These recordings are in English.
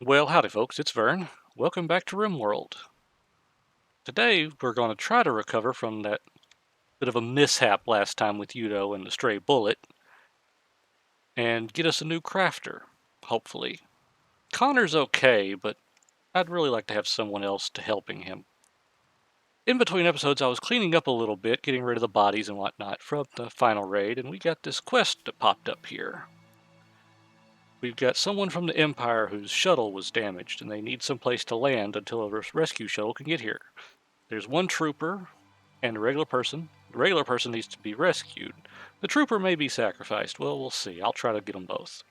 Well, howdy folks, it's Vern. Welcome back to Rimworld. Today we're going to try to recover from that bit of a mishap last time with Udo and the stray bullet and get us a new crafter, hopefully. Connor's okay, but I'd really like to have someone else to helping him. In between episodes I was cleaning up a little bit, getting rid of the bodies and whatnot from the final raid, and we got this quest that popped up here. We've got someone from the Empire whose shuttle was damaged, and they need some place to land until a rescue shuttle can get here. There's one trooper and a regular person. The regular person needs to be rescued. The trooper may be sacrificed. Well, we'll see. I'll try to get them both.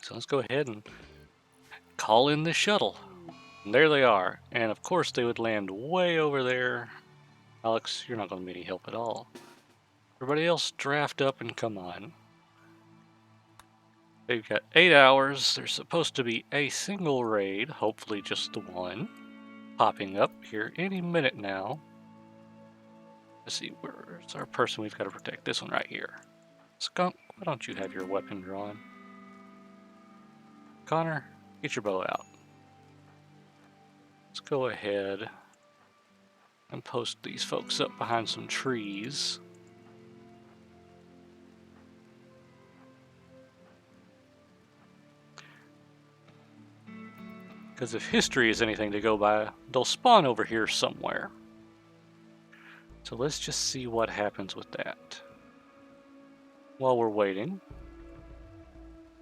So let's go ahead and call in this shuttle. And there they are. And of course they would land way over there. Alex, you're not going to be any help at all. Everybody else draft up and come on. They've got 8 hours. There's supposed to be a single raid, hopefully just the one, popping up here any minute now. Let's see, where's our person we've got to protect? This one right here. Skunk, why don't you have your weapon drawn? Connor, get your bow out. Let's go ahead and post these folks up behind some trees. Because if history is anything to go by, they'll spawn over here somewhere. So let's just see what happens with that. While we're waiting.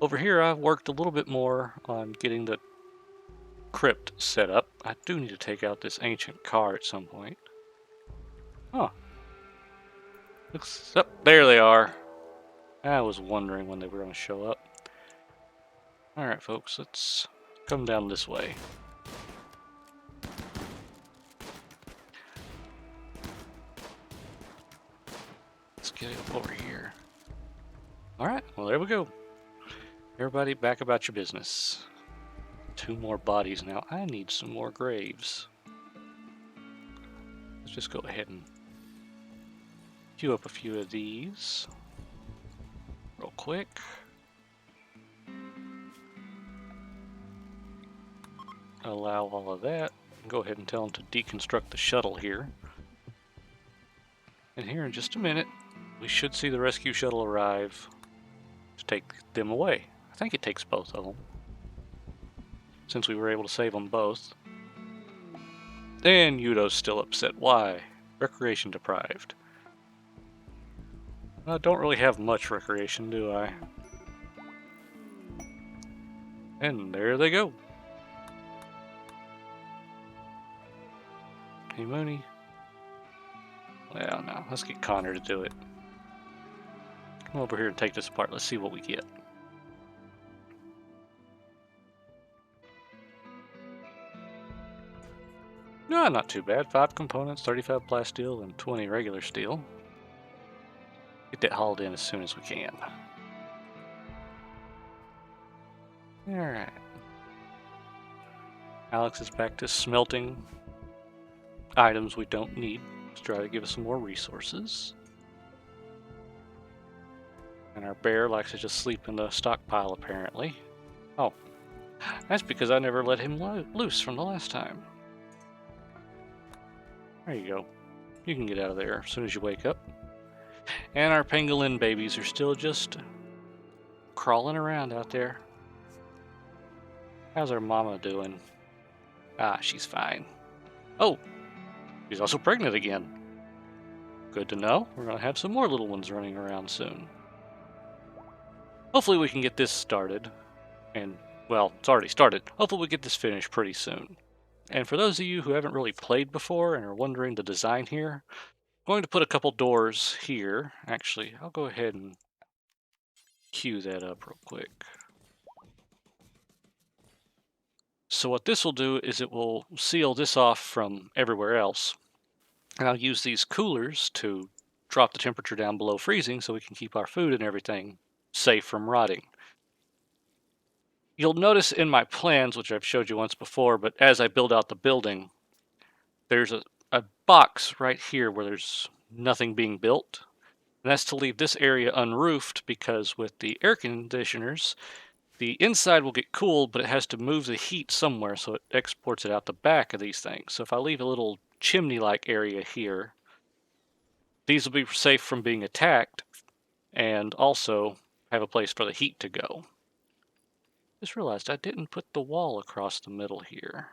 Over here I've worked a little bit more on getting the crypt set up. I do need to take out this ancient car at some point. Huh. Looks up. There they are. I was wondering when they were going to show up. Alright folks, let's come down this way. Let's get it over here. Alright, well there we go. Everybody back about your business. 2 more bodies now. I need some more graves. Let's just go ahead and queue up a few of these real quick. Allow all of that. Go ahead and tell them to deconstruct the shuttle here. And here in just a minute, we should see the rescue shuttle arrive to take them away. I think it takes both of them, since we were able to save them both. And Udo's still upset. Why? Recreation deprived. I don't really have much recreation, do I? And there they go. Hey, Mooney. Well, no. Let's get Connor to do it. Come over here and take this apart. Let's see what we get. No, not too bad. 5 components, 35 plasteel, and 20 regular steel. Get that hauled in as soon as we can. Alright. Alex is back to smelting items we don't need. Let's try to give us some more resources. And our bear likes to just sleep in the stockpile, apparently. Oh, that's because I never let him loose from the last time. There you go. You can get out of there as soon as you wake up. And our pangolin babies are still just crawling around out there. How's our mama doing? Ah, she's fine. Oh, she's also pregnant again. Good to know. We're going to have some more little ones running around soon. Hopefully we can get this started. And, well, it's already started. Hopefully we get this finished pretty soon. And for those of you who haven't really played before and are wondering the design here, I'm going to put a couple doors here. Actually, I'll go ahead and queue that up real quick. So what this will do is it will seal this off from everywhere else. And I'll use these coolers to drop the temperature down below freezing so we can keep our food and everything safe from rotting. You'll notice in my plans, which I've showed you once before, but as I build out the building, there's a box right here where there's nothing being built. And that's to leave this area unroofed, because with the air conditioners, The inside will get cooled, but it has to move the heat somewhere, so it exports it out the back of these things. So if I leave a little chimney-like area here, these will be safe from being attacked, and also have a place for the heat to go. Just realized I didn't put the wall across the middle here.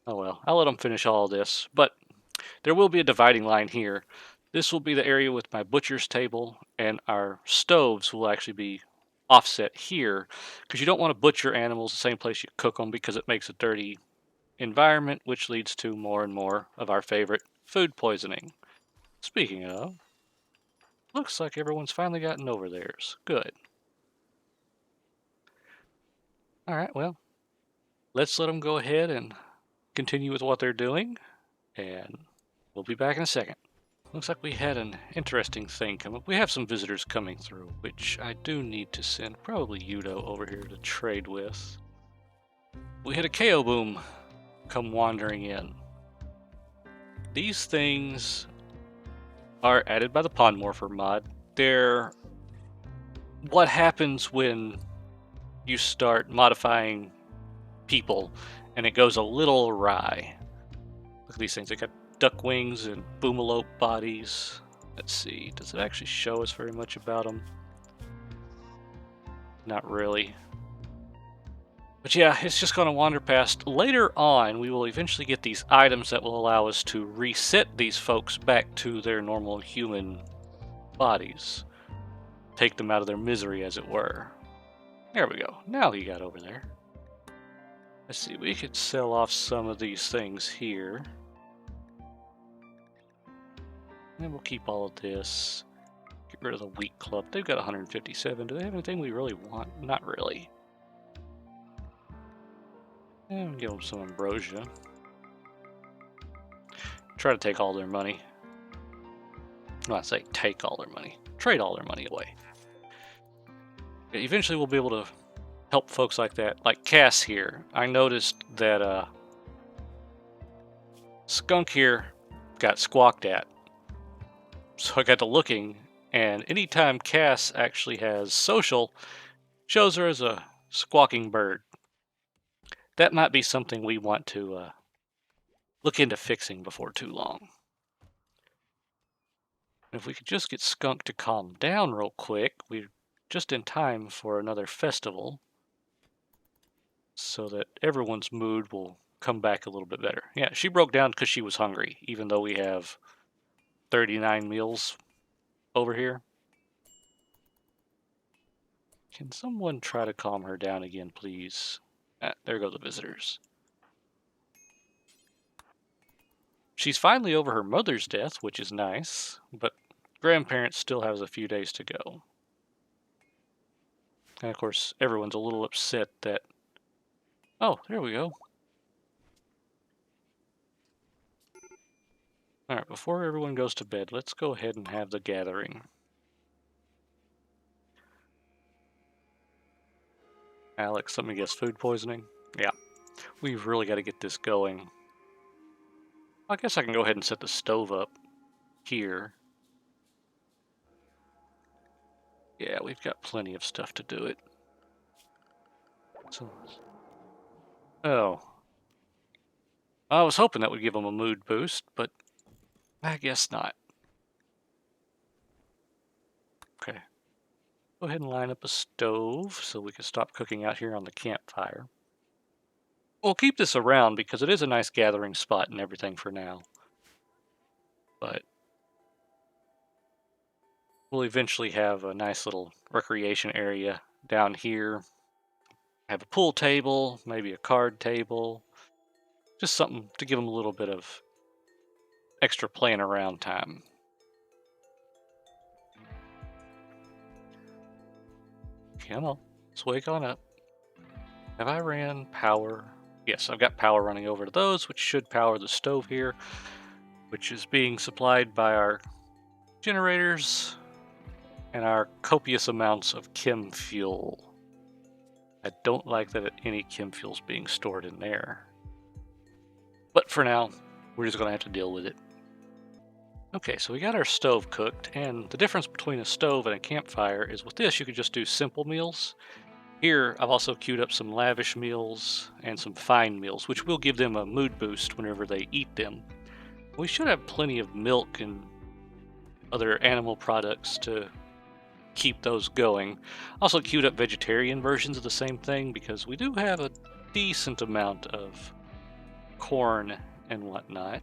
Oh well, I'll let them finish all of this, but there will be a dividing line here. This will be the area with my butcher's table, and our stoves will actually be offset here, because you don't want to butcher animals the same place you cook them, because it makes a dirty environment, which leads to more and more of our favorite food poisoning. Speaking of, looks like everyone's finally gotten over theirs. Good. Alright, well, let's let them go ahead and continue with what they're doing, and we'll be back in a second. Looks like we had an interesting thing come up. We have some visitors coming through, which I do need to send probably Udo over here to trade with. We had a KO boom come wandering in. These things are added by the Pawnmorpher mod. They're what happens when you start modifying people and it goes a little awry. Look at these things. They got duck wings and boomalope bodies. Let's see, does it actually show us very much about them? Not really. But yeah, it's just going to wander past. Later on, we will eventually get these items that will allow us to reset these folks back to their normal human bodies. Take them out of their misery, as it were. There we go. Now he got over there. Let's see, we could sell off some of these things here. And we'll keep all of this. Get rid of the Wheat Club. They've got 157. Do they have anything we really want? Not really. And give them some ambrosia. Try to take all their money. Well, I say take all their money. Trade all their money away. Eventually we'll be able to help folks like that. Like Cass here. I noticed that Skunk here got squawked at. So I got to looking, and anytime Cass actually has social, shows her as a squawking bird. That might be something we want to look into fixing before too long. If we could just get Skunk to calm down real quick, we're just in time for another festival, so that everyone's mood will come back a little bit better. Yeah, she broke down because she was hungry, even though we have 39 meals over here. Can someone try to calm her down again, please? There go the visitors. She's finally over her mother's death, which is nice, but grandparents still has a few days to go. And of course, everyone's a little upset that... Oh, there we go. Alright, before everyone goes to bed, let's go ahead and have the gathering. Alex, let me guess, food poisoning? Yeah. We've really got to get this going. I guess I can go ahead and set the stove up here. Yeah, we've got plenty of stuff to do it. So, oh. I was hoping that would give them a mood boost, but I guess not. Okay. Go ahead and line up a stove so we can stop cooking out here on the campfire. We'll keep this around because it is a nice gathering spot and everything for now. But we'll eventually have a nice little recreation area down here. Have a pool table, maybe a card table. Just something to give them a little bit of extra playing around time. Come on, let's wake on up. Have I ran power? Yes, I've got power running over to those, which should power the stove here, which is being supplied by our generators and our copious amounts of chem fuel. I don't like that any chem fuel's being stored in there. But for now, we're just going to have to deal with it. Okay, so we got our stove cooked, and the difference between a stove and a campfire is with this, you could just do simple meals. Here, I've also queued up some lavish meals and some fine meals, which will give them a mood boost whenever they eat them. We should have plenty of milk and other animal products to keep those going. Also queued up vegetarian versions of the same thing because we do have a decent amount of corn and whatnot.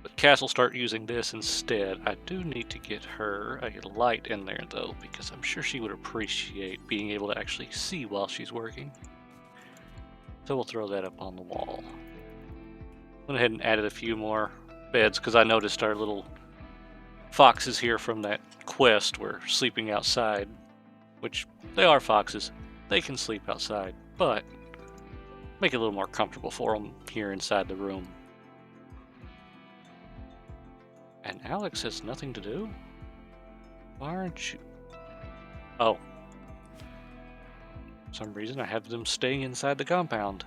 But Cass will start using this instead. I do need to get her a light in there though, because I'm sure she would appreciate being able to actually see while she's working. So we'll throw that up on the wall. Went ahead and added a few more beds because I noticed our little foxes here from that quest were sleeping outside, which they are foxes. They can sleep outside, but make it a little more comfortable for them here inside the room. And Alex has nothing to do? Why aren't you? Oh. For some reason I have them staying inside the compound.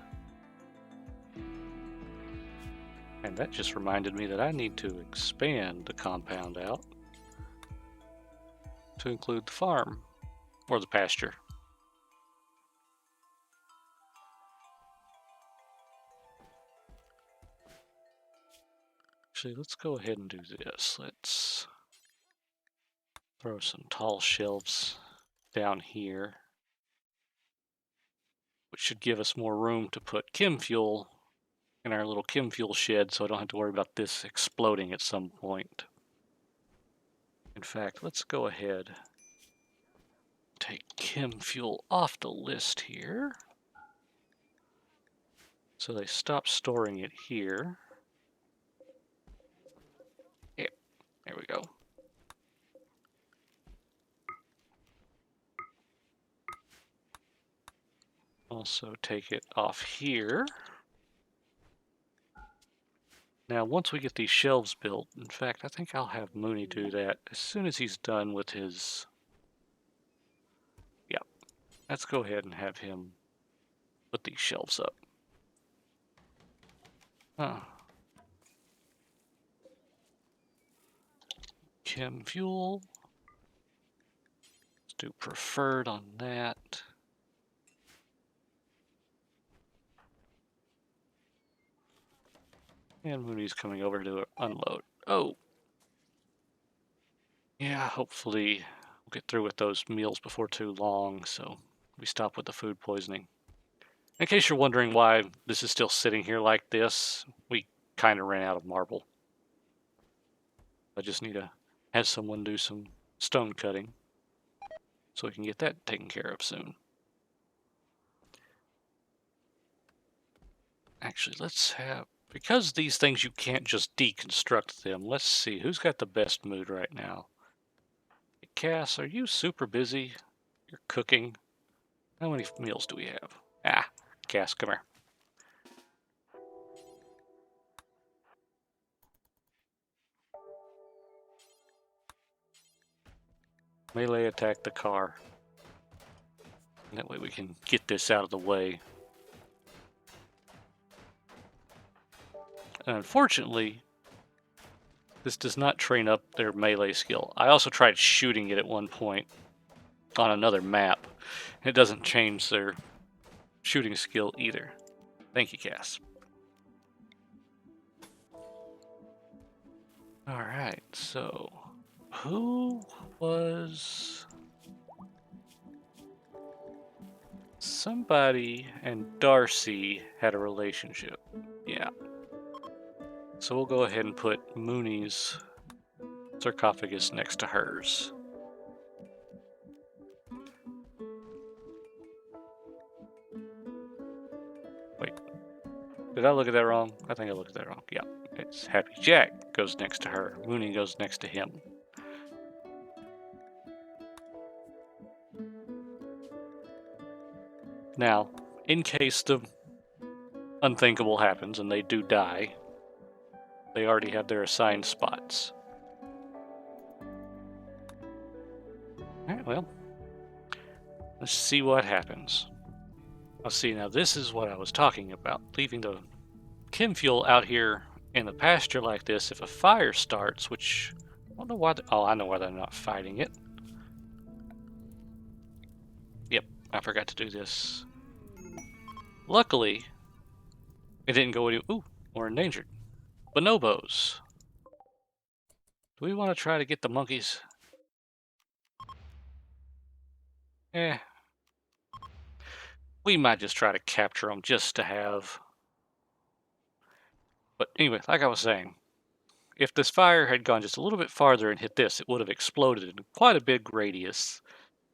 And that just reminded me that I need to expand the compound out to include the farm, or the pasture. Actually, let's go ahead and do this. Let's throw some tall shelves down here, which should give us more room to put chem fuel in our little chem fuel shed, so I don't have to worry about this exploding at some point. In fact, let's go ahead and take chem fuel off the list here, so they stop storing it here. Yep, there we go. Also take it off here. Now, once we get these shelves built, in fact, I think I'll have Mooney do that as soon as he's done with his... Yep, let's go ahead and have him put these shelves up. Chem fuel. Let's do preferred on that. And Mooney's coming over to unload. Oh! Yeah, hopefully we'll get through with those meals before too long, so we stop with the food poisoning. In case you're wondering why this is still sitting here like this, we kind of ran out of marble. I just need to have someone do some stone cutting so we can get that taken care of soon. Actually, let's have... Because these things, you can't just deconstruct them, let's see, who's got the best mood right now? Hey, Cass, are you super busy? You're cooking? How many meals do we have? Ah, Cass, come here. Melee attack the car. And that way we can get this out of the way. And unfortunately, this does not train up their melee skill. I also tried shooting it at one point on another map. It doesn't change their shooting skill either. Thank you, Cass. Alright, so who was... Somebody and Darcy had a relationship. Yeah. So we'll go ahead and put Mooney's sarcophagus next to hers. Wait, did I look at that wrong? I think I looked at that wrong. Yeah, it's Happy Jack goes next to her. Mooney goes next to him. Now, in case the unthinkable happens and they do die, they already have their assigned spots. Alright, well, let's see what happens. Let's see, now this is what I was talking about. Leaving the chem fuel out here in the pasture like this, if a fire starts, which, I don't know why, oh, I know why they're not fighting it. Yep, I forgot to do this. Luckily, it didn't go any... Ooh, we're endangered. Bonobos. Do we want to try to get the monkeys? Eh. We might just try to capture them just to have. But anyway, like I was saying, if this fire had gone just a little bit farther and hit this, it would have exploded in quite a big radius,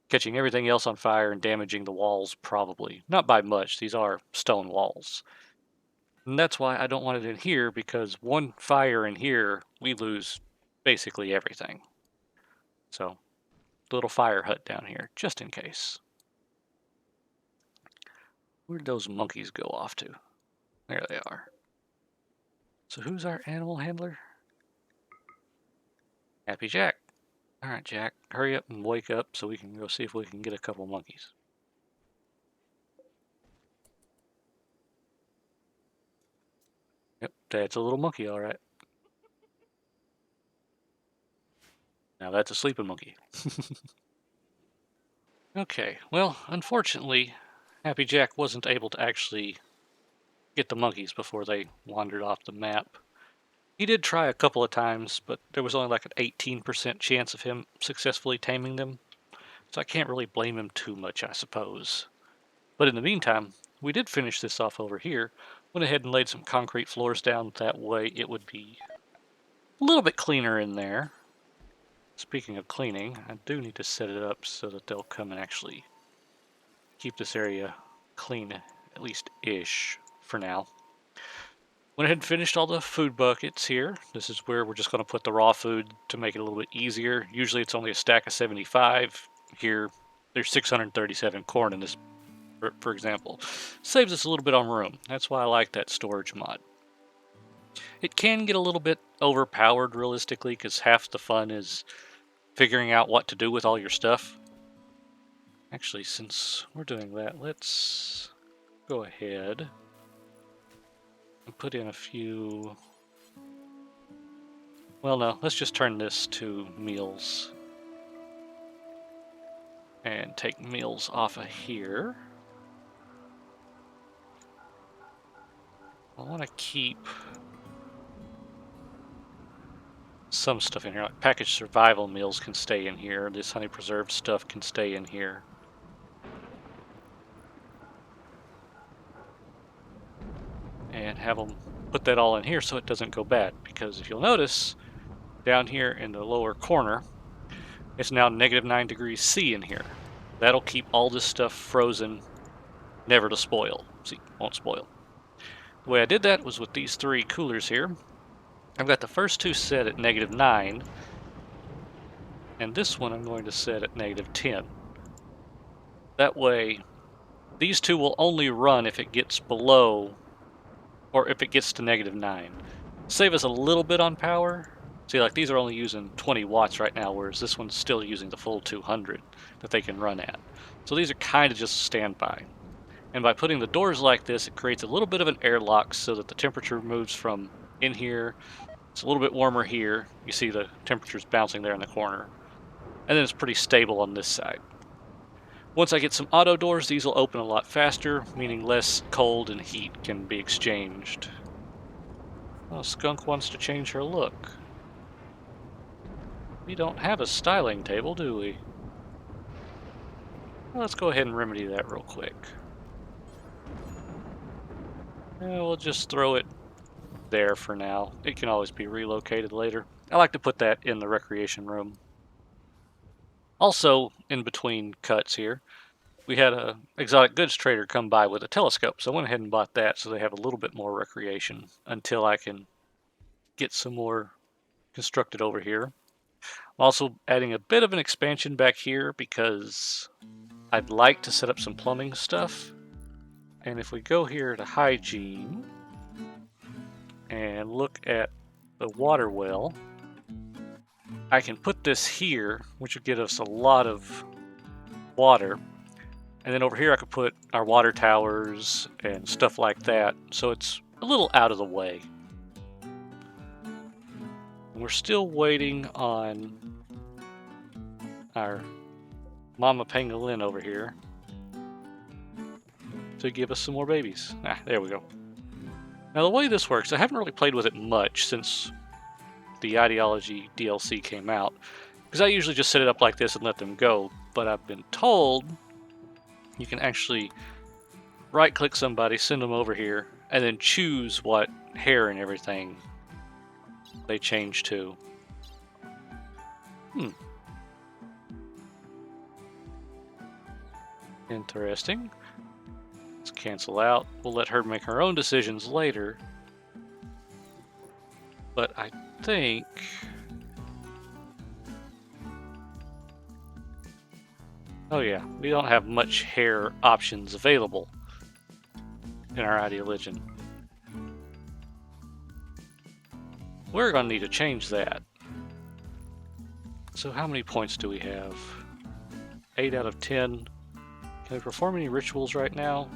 catching everything else on fire and damaging the walls probably. Not by much, these are stone walls. And that's why I don't want it in here, because one fire in here, we lose basically everything. So, little fire hut down here, just in case. Where'd those monkeys go off to? There they are. So who's our animal handler? Happy Jack. Alright, Jack, hurry up and wake up so we can go see if we can get a couple monkeys. Yep, that's a little monkey, alright. Now that's a sleeping monkey. Okay, well, unfortunately, Happy Jack wasn't able to actually get the monkeys before they wandered off the map. He did try a couple of times, but there was only like an 18% chance of him successfully taming them. So I can't really blame him too much, I suppose. But in the meantime, we did finish this off over here. Went ahead and laid some concrete floors down. That way it would be a little bit cleaner in there. Speaking of cleaning, I do need to set it up so that they'll come and actually keep this area clean, at least ish, for now. Went ahead and finished all the food buckets here. This is where we're just going to put the raw food to make it a little bit easier. Usually it's only a stack of 75. Here, there's 637 corn in this, for example. Saves us a little bit on room. That's why I like that storage mod. It can get a little bit overpowered realistically, because half the fun is figuring out what to do with all your stuff. Actually, since we're doing that, let's go ahead and put in a few... Well, no, let's just turn this to meals. And take meals off of here. I want to keep some stuff in here, like packaged survival meals can stay in here. This honey preserved stuff can stay in here. And have them put that all in here so it doesn't go bad. Because if you'll notice, down here in the lower corner, it's now -9 degrees C in here. That'll keep all this stuff frozen, never to spoil. See, won't spoil. The way I did that was with these 3 coolers here. I've got the first 2 set at -9, and this one I'm going to set at -10. That way, these 2 will only run if it gets below, or if it gets to -9. Save us a little bit on power. See, like these are only using 20 watts right now, whereas this one's still using the full 200 that they can run at. So these are kind of just standby. And by putting the doors like this, it creates a little bit of an airlock so that the temperature moves from in here. It's a little bit warmer here. You see the temperature's bouncing there in the corner. And then it's pretty stable on this side. Once I get some auto doors, these will open a lot faster, meaning less cold and heat can be exchanged. Oh, Skunk wants to change her look. We don't have a styling table, do we? Well, let's go ahead and remedy that real quick. We'll just throw it there for now. It can always be relocated later. I like to put that in the recreation room. Also, in between cuts here, we had a exotic goods trader come by with a telescope, so I went ahead and bought that so they have a little bit more recreation until I can get some more constructed over here. I'm also adding a bit of an expansion back here because I'd like to set up some plumbing stuff. And if we go here to hygiene and look at the water well, I can put this here, which would get us a lot of water. And then over here I could put our water towers and stuff like that, so it's a little out of the way. We're still waiting on our Mama Pangolin over here. to give us some more babies. Ah, there we go. Now the way this works, I haven't really played with it much since the Ideology DLC came out, because I usually just set it up like this and let them go, but I've been told you can actually right-click somebody, send them over here, and then choose what hair and everything they change to. Interesting. Let's cancel out. We'll let her make her own decisions later. But I think... oh yeah, we don't have much hair options available in our Ideologian. We're going to need to change that. So how many points do we have? 8 out of 10. Can we perform any rituals right now?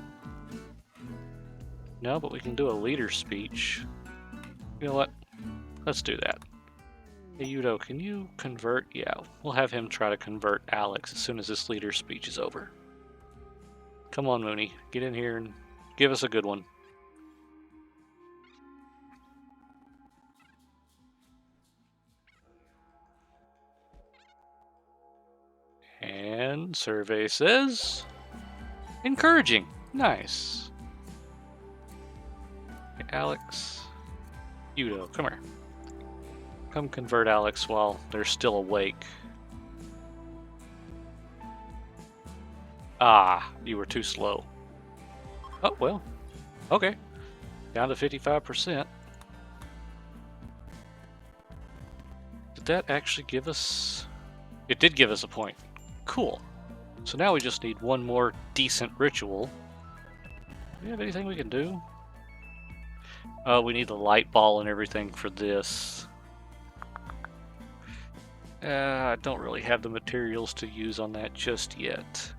No, but we can do a leader speech. You know what? Let's do that. Hey, Yudo, can you convert? Yeah, we'll have him try to convert Alex as soon as this leader speech is over. Come on, Mooney. Get in here and give us a good one. And survey says... encouraging. Nice. Okay, Alex. Yudo, come here. Come convert Alex while they're still awake. Ah, you were too slow. Oh, well. Okay. Down to 55%. Did that actually give us... it did give us a point. Cool. So now we just need one more decent ritual. Do we have anything we can do? We need the light ball and everything for this. I don't really have the materials to use on that just yet.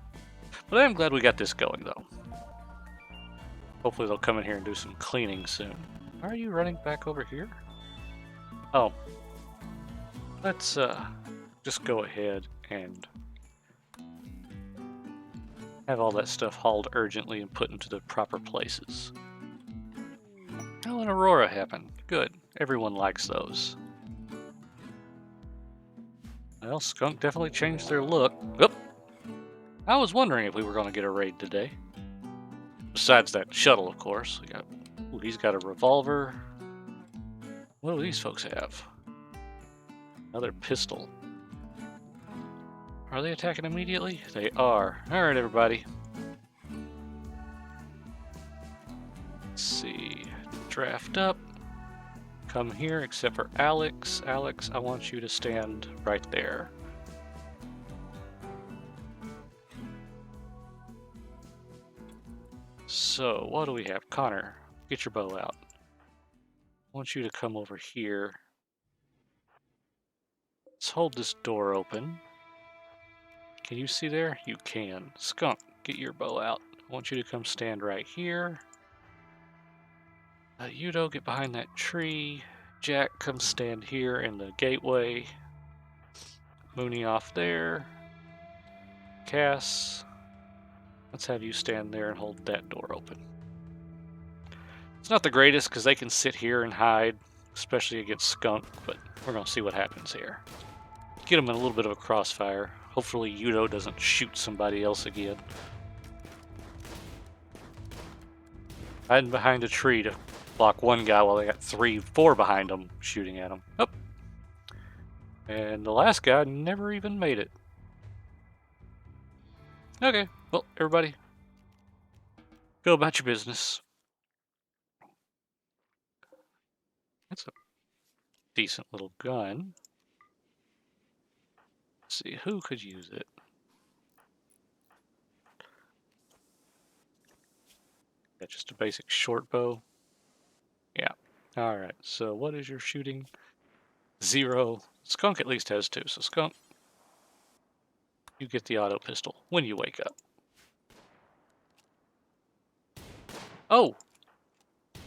But I am glad we got this going, though. Hopefully they'll come in here and do some cleaning soon. Are you running back over here? Oh. Let's just go ahead and have all that stuff hauled urgently and put into the proper places. Oh, an Aurora happened. Good. Everyone likes those. Well, Skunk definitely changed their look. Oop. I was wondering if we were going to get a raid today. Besides that shuttle, of course. We got, ooh, he's got a revolver. What do these folks have? Another pistol. Are they attacking immediately? They are. Alright, everybody. Let's see. Draft up. Come here, except for Alex. Alex, I want you to stand right there. So, what do we have? Connor, get your bow out. I want you to come over here. Let's hold this door open. Can you see there? You can. Skunk, get your bow out. I want you to come stand right here. Yudo, get behind that tree. Jack, come stand here in the gateway. Mooney off there. Cass, let's have you stand there and hold that door open. It's not the greatest because they can sit here and hide, especially against Skunk, but we're going to see what happens here. Get them in a little bit of a crossfire. Hopefully Yudo doesn't shoot somebody else again. Hiding behind a tree to block one guy while they got 3, 4 behind them shooting at him. Oh. And the last guy never even made it. Okay, well, everybody, go about your business. That's a decent little gun. Let's see, who could use it? Yeah, just a basic short bow. Yeah. Alright, so what is your shooting? 0. Skunk at least has 2, so Skunk, you get the auto pistol when you wake up. Oh!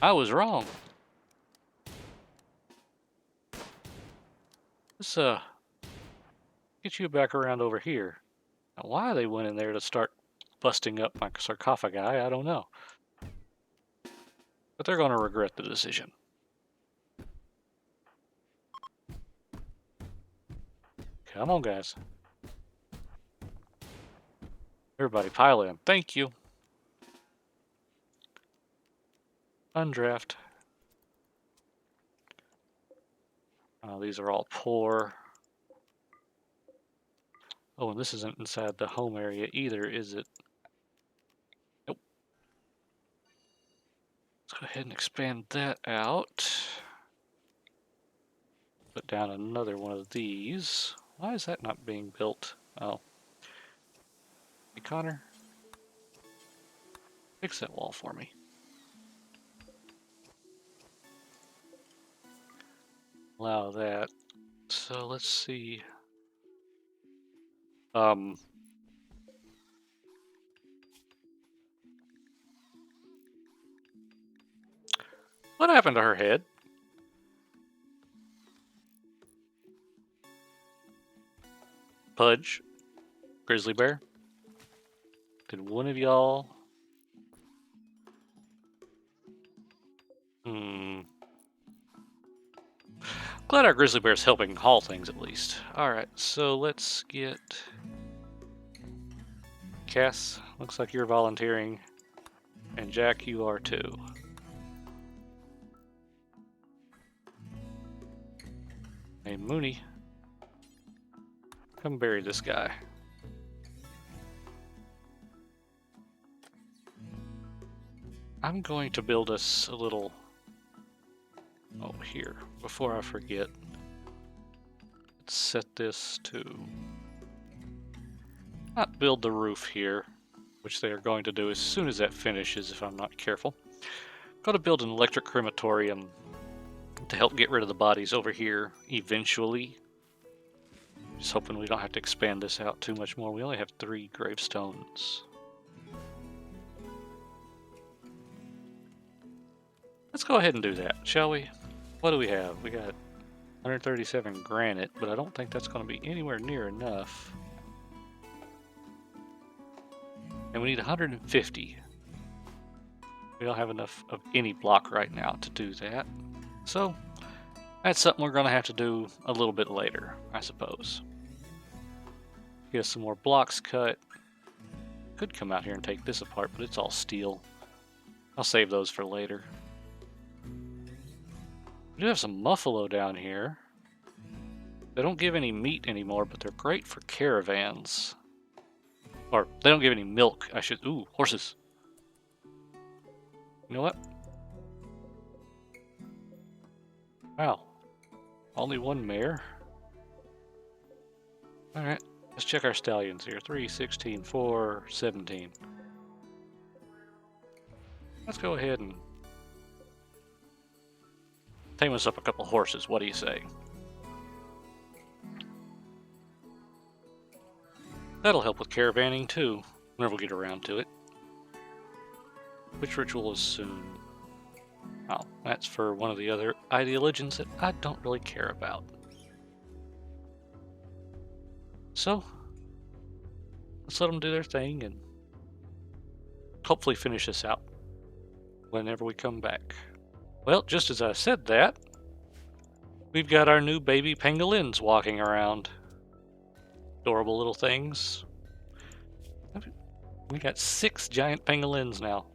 I was wrong. Let's get you back around over here. Now why they went in there to start busting up my sarcophagi, I don't know. But they're going to regret the decision. Come on, guys. Everybody pile in. Thank you. Undraft. These are all poor. Oh, and this isn't inside the home area either, is it? Nope. Let's go ahead and expand that out. Put down another one of these. Why is that not being built? Oh. Hey, Connor. Fix that wall for me. Allow that. So let's see. What happened to her head? Pudge? Grizzly bear? Did one of y'all... Glad our grizzly bear's helping haul things at least. Alright, so let's get... Cass, looks like you're volunteering. And Jack, you are too. Hey, Mooney. Come bury this guy. I'm going to build us a little... Oh, here. Before I forget. Let's set this to... Not build the roof here, which they are going to do as soon as that finishes if I'm not careful. Got to build an electric crematorium to help get rid of the bodies over here eventually. Just hoping we don't have to expand this out too much more. We only have 3 gravestones. Let's go ahead and do that, shall we? What do we have? We got 137 granite, but I don't think that's going to be anywhere near enough. And we need 150. We don't have enough of any block right now to do that. So, that's something we're going to have to do a little bit later, I suppose. Get some more blocks cut. Could come out here and take this apart, but it's all steel. I'll save those for later. We do have some muffalo down here. They don't give any meat anymore, but they're great for caravans. Or, they don't give any milk, I should... Ooh, horses. You know what? Wow. Only one mare? Alright, let's check our stallions here. 3, 16, 4, 17. Let's go ahead and tame us up a couple horses. What do you say? That'll help with caravanning too, whenever we get around to it. Which ritual is soon? Oh, that's for one of the other ideologians that I don't really care about. So, let's let them do their thing and hopefully finish this out whenever we come back. Well, just as I said that, we've got our new baby pangolins walking around. Adorable little things. We got 6 giant pangolins now.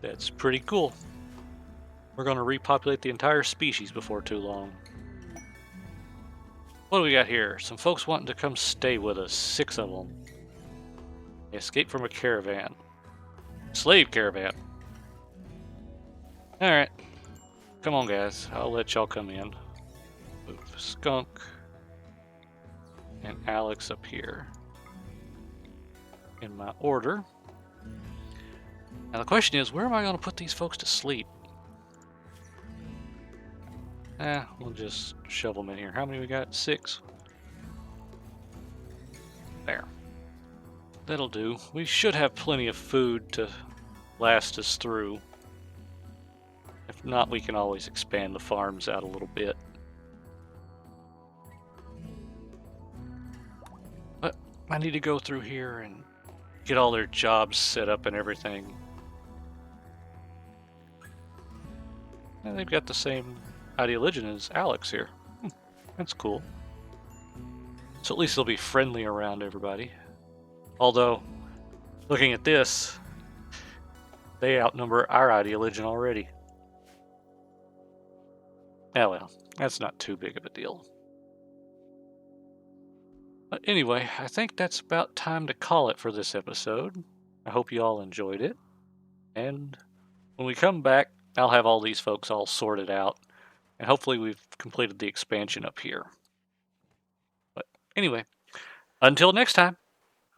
That's pretty cool. We're going to repopulate the entire species before too long. What do we got here? Some folks wanting to come stay with us. 6 of them. They escaped from a caravan. Slave caravan. Alright. Come on, guys. I'll let y'all come in. Move Skunk and Alex up here in my order. Now the question is, where am I going to put these folks to sleep? We'll just shove them in here. How many we got? 6. There. That'll do. We should have plenty of food to last us through. If not, we can always expand the farms out a little bit. But I need to go through here and get all their jobs set up and everything. And they've got the same ideologian as Alex here. That's cool. So at least they'll be friendly around everybody. Although, looking at this, they outnumber our ideologian already. Oh well, that's not too big of a deal. But anyway, I think that's about time to call it for this episode. I hope you all enjoyed it. And when we come back, I'll have all these folks all sorted out. And hopefully we've completed the expansion up here. But anyway, until next time.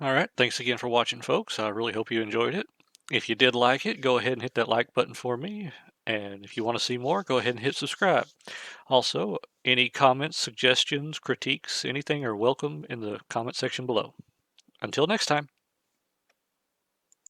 All right, thanks again for watching, folks. I really hope you enjoyed it. If you did like it, go ahead and hit that like button for me. And if you want to see more, go ahead and hit subscribe. Also, any comments, suggestions, critiques, anything are welcome in the comment section below. Until next time.